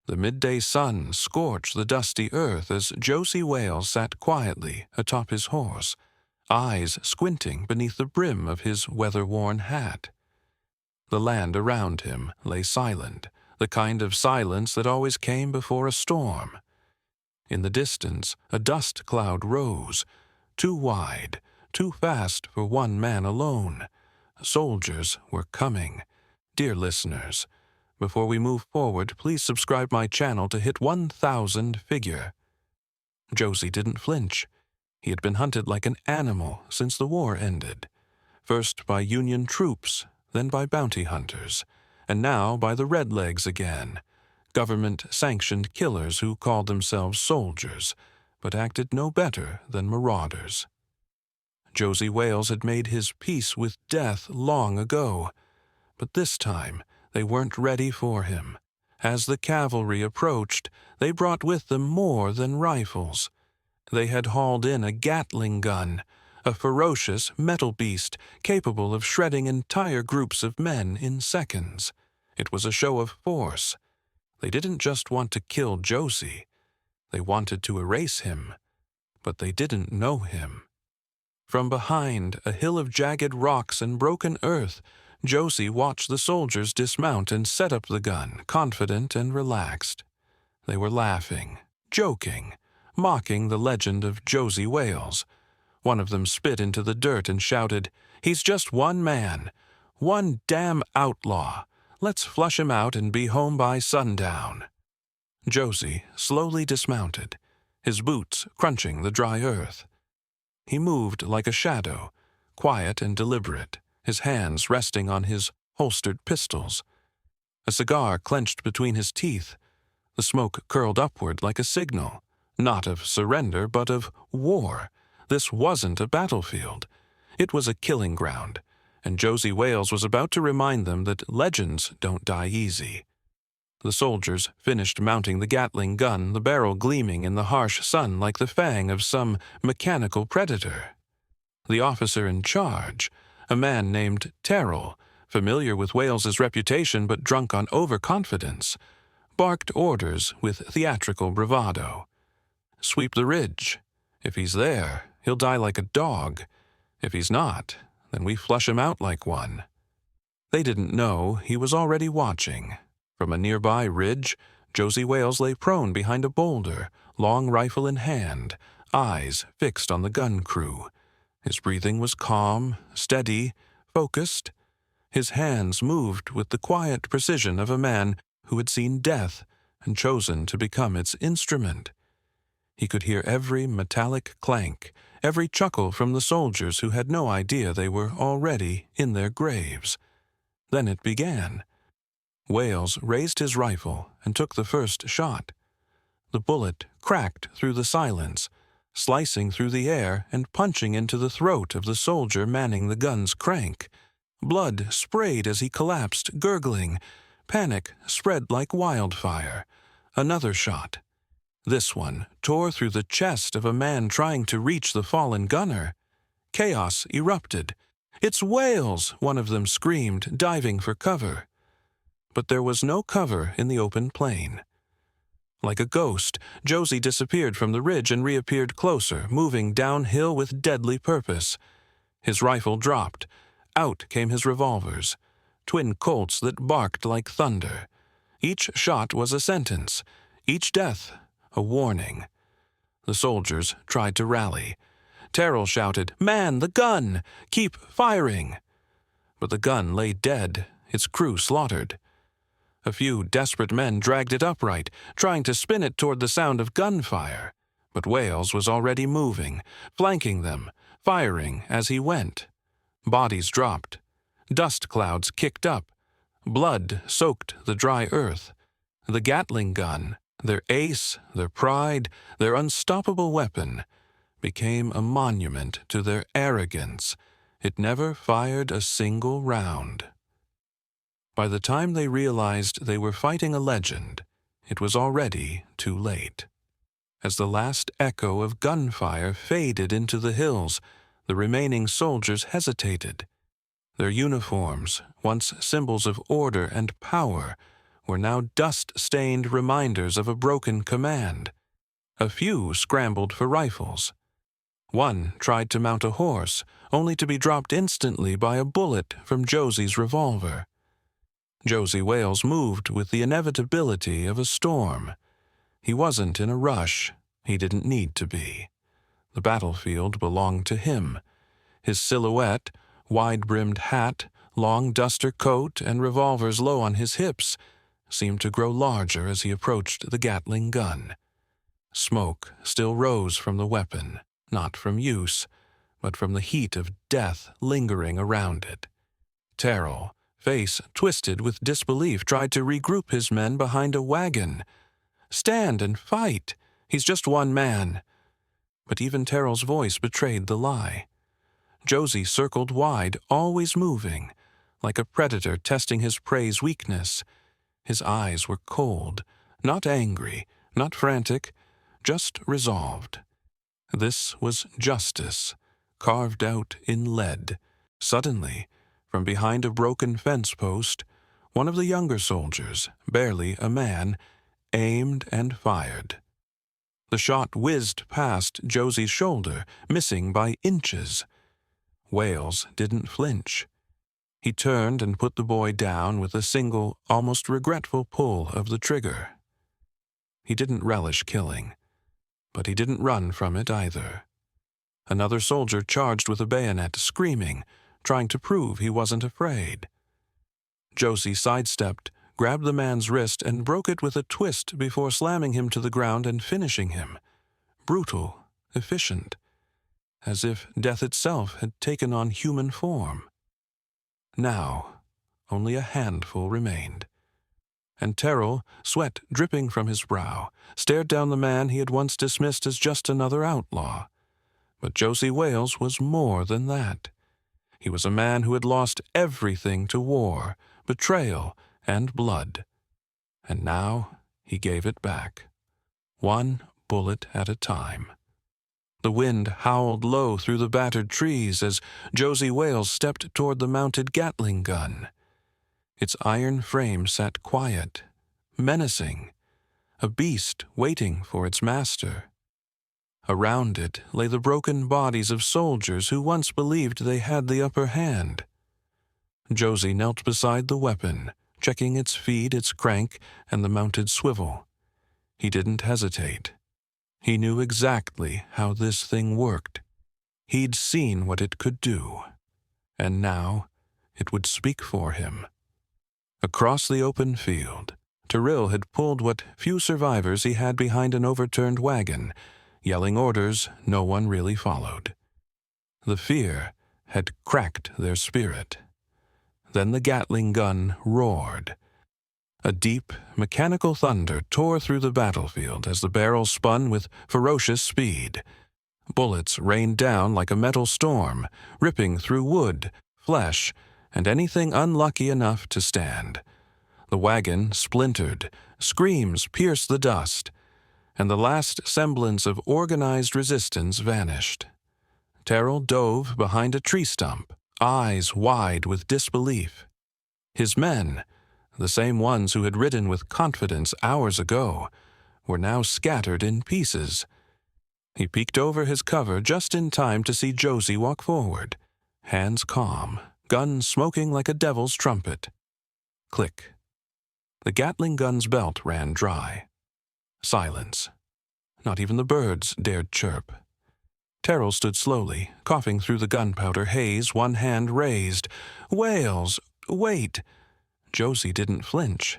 The midday sun scorched the dusty earth as Josey Wales sat quietly atop his horse, eyes squinting beneath the brim of his weather-worn hat. The land around him lay silent, the kind of silence that always came before a storm. In the distance, a dust cloud rose, too wide, too fast for one man alone. Soldiers were coming. Dear listeners, before we move forward, please subscribe my channel to hit 1,000 figure. Josey didn't flinch. He had been hunted like an animal since the war ended, first by Union troops, then by bounty hunters, and now by the Redlegs again, government-sanctioned killers who called themselves soldiers, but acted no better than marauders. Josey Wales had made his peace with death long ago, but this time they weren't ready for him. As the cavalry approached, they brought with them more than rifles. They had hauled in a Gatling gun, a ferocious metal beast capable of shredding entire groups of men in seconds. It was a show of force. They didn't just want to kill Josey. They wanted to erase him, but they didn't know him. From behind a hill of jagged rocks and broken earth, Josey watched the soldiers dismount and set up the gun, confident and relaxed. They were laughing, joking, mocking the legend of Josey Wales. One of them spit into the dirt and shouted, "He's just one man, one damn outlaw. Let's flush him out and be home by sundown." Josey slowly dismounted, his boots crunching the dry earth. He moved like a shadow, quiet and deliberate, his hands resting on his holstered pistols. A cigar clenched between his teeth. The smoke curled upward like a signal, not of surrender but of war. This wasn't a battlefield. It was a killing ground, and Josey Wales was about to remind them that legends don't die easy. The soldiers finished mounting the Gatling gun, the barrel gleaming in the harsh sun like the fang of some mechanical predator. The officer in charge, a man named Terrell, familiar with Wales's reputation but drunk on overconfidence, barked orders with theatrical bravado. "Sweep the ridge. If he's there, he'll die like a dog. If he's not, then we flush him out like one." They didn't know he was already watching. From a nearby ridge, Josey Wales lay prone behind a boulder, long rifle in hand, eyes fixed on the gun crew. His breathing was calm, steady, focused. His hands moved with the quiet precision of a man who had seen death and chosen to become its instrument. He could hear every metallic clank, every chuckle from the soldiers who had no idea they were already in their graves. Then it began. Wales raised his rifle and took the first shot. The bullet cracked through the silence, slicing through the air and punching into the throat of the soldier manning the gun's crank. Blood sprayed as he collapsed, gurgling. Panic spread like wildfire. Another shot. This one tore through the chest of a man trying to reach the fallen gunner. Chaos erupted. "It's Wales!" one of them screamed, diving for cover. But there was no cover in the open plain. Like a ghost, Josey disappeared from the ridge and reappeared closer, moving downhill with deadly purpose. His rifle dropped. Out came his revolvers, twin Colts that barked like thunder. Each shot was a sentence, each death a warning. The soldiers tried to rally. Terrell shouted, "Man, the gun! Keep firing!" But the gun lay dead, its crew slaughtered. A few desperate men dragged it upright, trying to spin it toward the sound of gunfire. But Wales was already moving, flanking them, firing as he went. Bodies dropped. Dust clouds kicked up. Blood soaked the dry earth. The Gatling gun, their ace, their pride, their unstoppable weapon, became a monument to their arrogance. It never fired a single round. By the time they realized they were fighting a legend, it was already too late. As the last echo of gunfire faded into the hills, the remaining soldiers hesitated. Their uniforms, once symbols of order and power, were now dust-stained reminders of a broken command. A few scrambled for rifles. One tried to mount a horse, only to be dropped instantly by a bullet from Josey's revolver. Josey Wales moved with the inevitability of a storm. He wasn't in a rush. He didn't need to be. The battlefield belonged to him. His silhouette, wide-brimmed hat, long duster coat, and revolvers low on his hips seemed to grow larger as he approached the Gatling gun. Smoke still rose from the weapon, not from use, but from the heat of death lingering around it. Terrell, face twisted with disbelief, tried to regroup his men behind a wagon. "Stand and fight! He's just one man." But even Terrell's voice betrayed the lie. Josey circled wide, always moving, like a predator testing his prey's weakness. His eyes were cold, not angry, not frantic, just resolved. This was justice, carved out in lead. Suddenly, from behind a broken fence post, one of the younger soldiers, barely a man, aimed and fired. The shot whizzed past Josey's shoulder, missing by inches. Wales didn't flinch. He turned and put the boy down with a single, almost regretful pull of the trigger. He didn't relish killing, but he didn't run from it either. Another soldier charged with a bayonet, screaming, trying to prove he wasn't afraid. Josey sidestepped, grabbed the man's wrist, and broke it with a twist before slamming him to the ground and finishing him. Brutal, efficient, as if death itself had taken on human form. Now, only a handful remained. And Terrell, sweat dripping from his brow, stared down the man he had once dismissed as just another outlaw. But Josey Wales was more than that. He was a man who had lost everything to war, betrayal, and blood. And now he gave it back, one bullet at a time. The wind howled low through the battered trees as Josey Wales stepped toward the mounted Gatling gun. Its iron frame sat quiet, menacing, a beast waiting for its master. Around it lay the broken bodies of soldiers who once believed they had the upper hand. Josey knelt beside the weapon, checking its feed, its crank, and the mounted swivel. He didn't hesitate. He knew exactly how this thing worked. He'd seen what it could do, and now it would speak for him. Across the open field, Terrell had pulled what few survivors he had behind an overturned wagon, yelling orders no one really followed. The fear had cracked their spirit. Then the Gatling gun roared. A deep, mechanical thunder tore through the battlefield as the barrel spun with ferocious speed. Bullets rained down like a metal storm, ripping through wood, flesh, and anything unlucky enough to stand. The wagon splintered, screams pierced the dust, and the last semblance of organized resistance vanished. Terrell dove behind a tree stump, eyes wide with disbelief. His men, the same ones who had ridden with confidence hours ago, were now scattered in pieces. He peeked over his cover just in time to see Josey walk forward, hands calm, gun smoking like a devil's trumpet. Click. The Gatling gun's belt ran dry. Silence. Not even the birds dared chirp. Terrell stood slowly, coughing through the gunpowder haze, one hand raised. "Wales, wait!" Josey didn't flinch.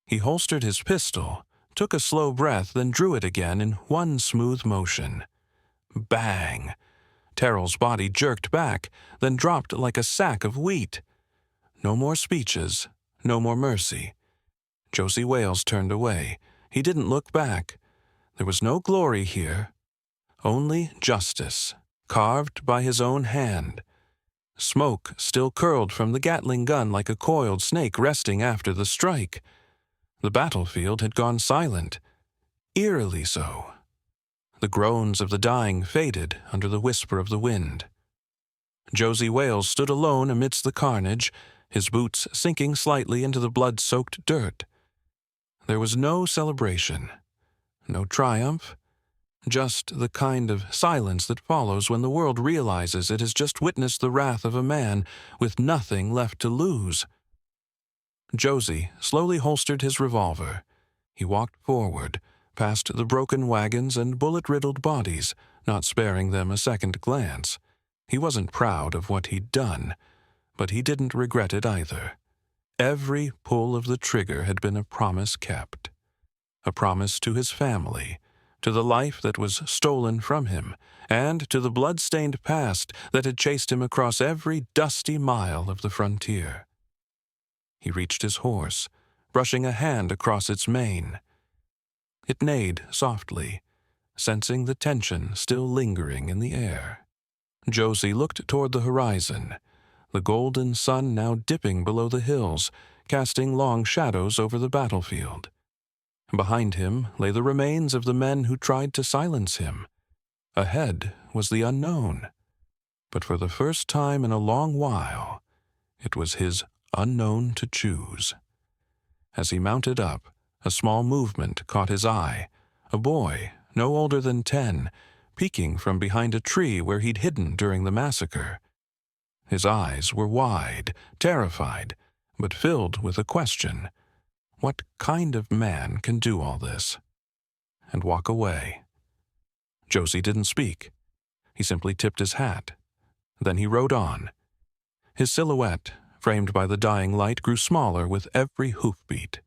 He holstered his pistol, took a slow breath, then drew it again in one smooth motion. Bang! Terrell's body jerked back, then dropped like a sack of wheat. No more speeches, no more mercy. Josey Wales turned away. He didn't look back. There was no glory here. Only justice, carved by his own hand. Smoke still curled from the Gatling gun like a coiled snake resting after the strike. The battlefield had gone silent, eerily so. The groans of the dying faded under the whisper of the wind. Josey Wales stood alone amidst the carnage, his boots sinking slightly into the blood-soaked dirt. There was no celebration, no triumph, just the kind of silence that follows when the world realizes it has just witnessed the wrath of a man with nothing left to lose. Josey slowly holstered his revolver. He walked forward, past the broken wagons and bullet-riddled bodies, not sparing them a second glance. He wasn't proud of what he'd done, but he didn't regret it either. Every pull of the trigger had been a promise kept. A promise to his family, to the life that was stolen from him, and to the blood-stained past that had chased him across every dusty mile of the frontier. He reached his horse, brushing a hand across its mane. It neighed softly, sensing the tension still lingering in the air. Josey looked toward the horizon, the golden sun now dipping below the hills, casting long shadows over the battlefield. Behind him lay the remains of the men who tried to silence him. Ahead was the unknown. But for the first time in a long while, it was his unknown to choose. As he mounted up, a small movement caught his eye. A boy, no older than 10, peeking from behind a tree where he'd hidden during the massacre. His eyes were wide, terrified, but filled with a question. What kind of man can do all this? And walk away. Josey didn't speak. He simply tipped his hat. Then he rode on. His silhouette, framed by the dying light, grew smaller with every hoofbeat.